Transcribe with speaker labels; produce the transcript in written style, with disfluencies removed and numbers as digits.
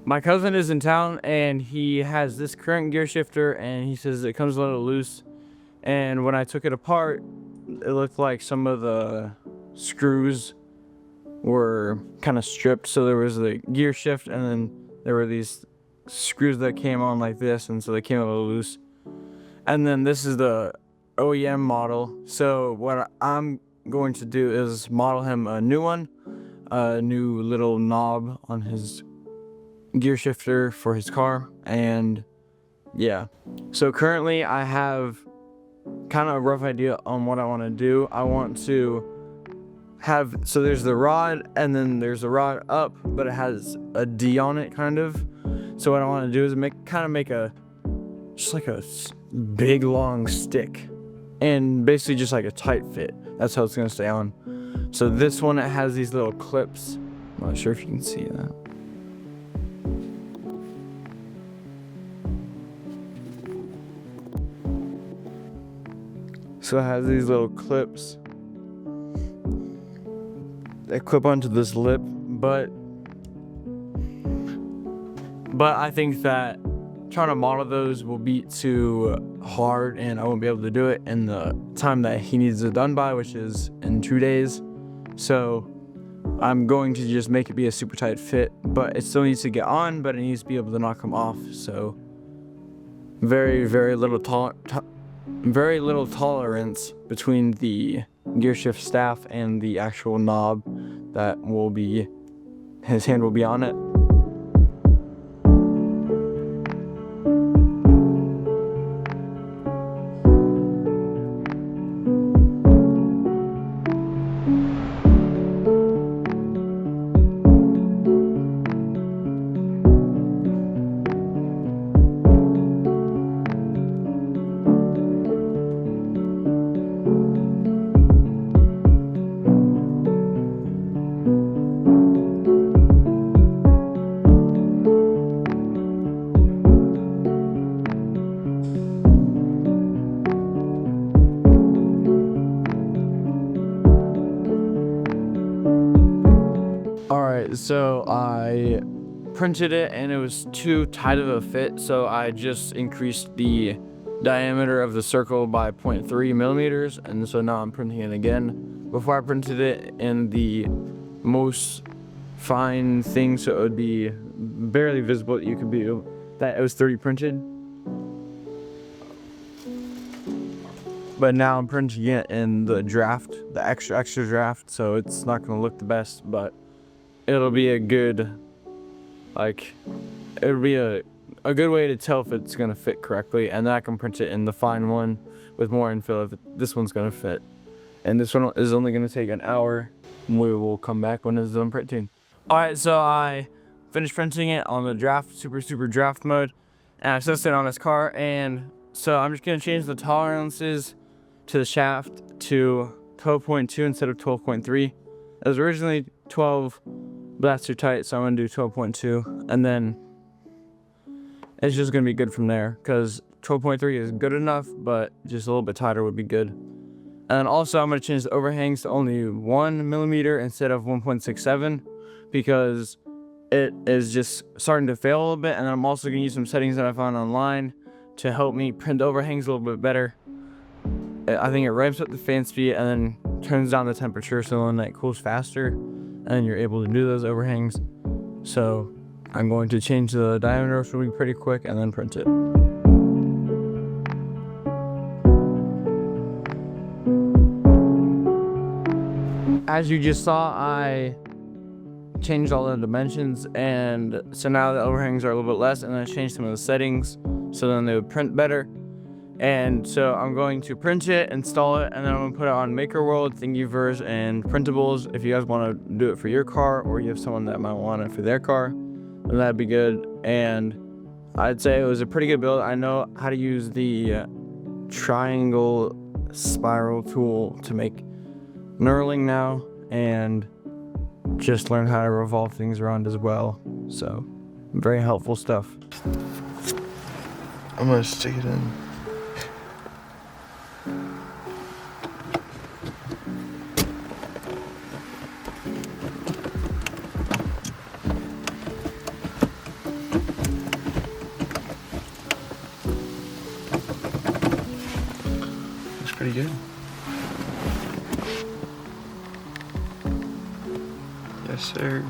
Speaker 1: My cousin is in town and he has this current gear shifter, and he says it comes a little loose. And when I took it apart, it looked like some of the screws were kind of stripped. So there was the gear shift, and then there were these screws that came on like this, and so they came a little loose. And then this is the OEM model. So what I'm going to do is model him a new one, a new little knob on his gear shifter for his car. And yeah, so currently I have kind of a rough idea on what I want to do. I want to have, so there's the rod, and then there's the rod up, but it has a D on it kind of. So what I want to do is make a just like a big long stick, and basically just like a tight fit. That's how it's gonna stay on. So this one, it has these little clips. I'm not sure if you can see that. So it has these little clips that clip onto this lip, but I think that trying to model those will be too hard, and I won't be able to do it in the time that he needs it done by, which is in 2 days. So I'm going to just make it be a super tight fit, but it still needs to get on, but it needs to be able to knock him off. So very little tolerance between the gear shift staff and the actual knob that will be, his hand will be on it. Alright, so I printed it and it was too tight of a fit, so I just increased the diameter of the circle by 0.3 millimeters, and so now I'm printing it again. Before I printed it in the most fine thing, so it would be barely visible, you could be that it was 3D printed. But now I'm printing it in the draft, the extra draft, so it's not gonna look the best, but it'll be a good, like, it'll be a good way to tell if it's gonna fit correctly, and then I can print it in the fine one with more infill if this one's gonna fit. And this one is only gonna take an hour, and we will come back when it's done printing. Alright, so I finished printing it on the draft, super draft mode, and I set it on this car, and so I'm just gonna change the tolerances to the shaft to 12.2 instead of 12.3. It was originally 12, but that's too tight, so I'm gonna do 12.2, and then it's just gonna be good from there, because 12.3 is good enough, but just a little bit tighter would be good. And also I'm gonna change the overhangs to only 1 millimeter instead of 1.67, because it is just starting to fail a little bit. And I'm also gonna use some settings that I found online to help me print the overhangs a little bit better. I think it ramps up the fan speed and then turns down the temperature, so then it cools faster and you're able to do those overhangs. So I'm going to change the diameter, which will be pretty quick, and then print it. As you just saw, I changed all the dimensions, and so now the overhangs are a little bit less, and then I changed some of the settings so then they would print better. And so I'm going to print it, install it, and then I'm gonna put it on MakerWorld, Thingiverse, and Printables. If you guys want to do it for your car, or you have someone that might want it for their car, then that'd be good. And I'd say it was a pretty good build. I know how to use the triangle spiral tool to make knurling now, and just learn how to revolve things around as well. So very helpful stuff.
Speaker 2: I'm gonna stick it in. pretty good. Yes, sir.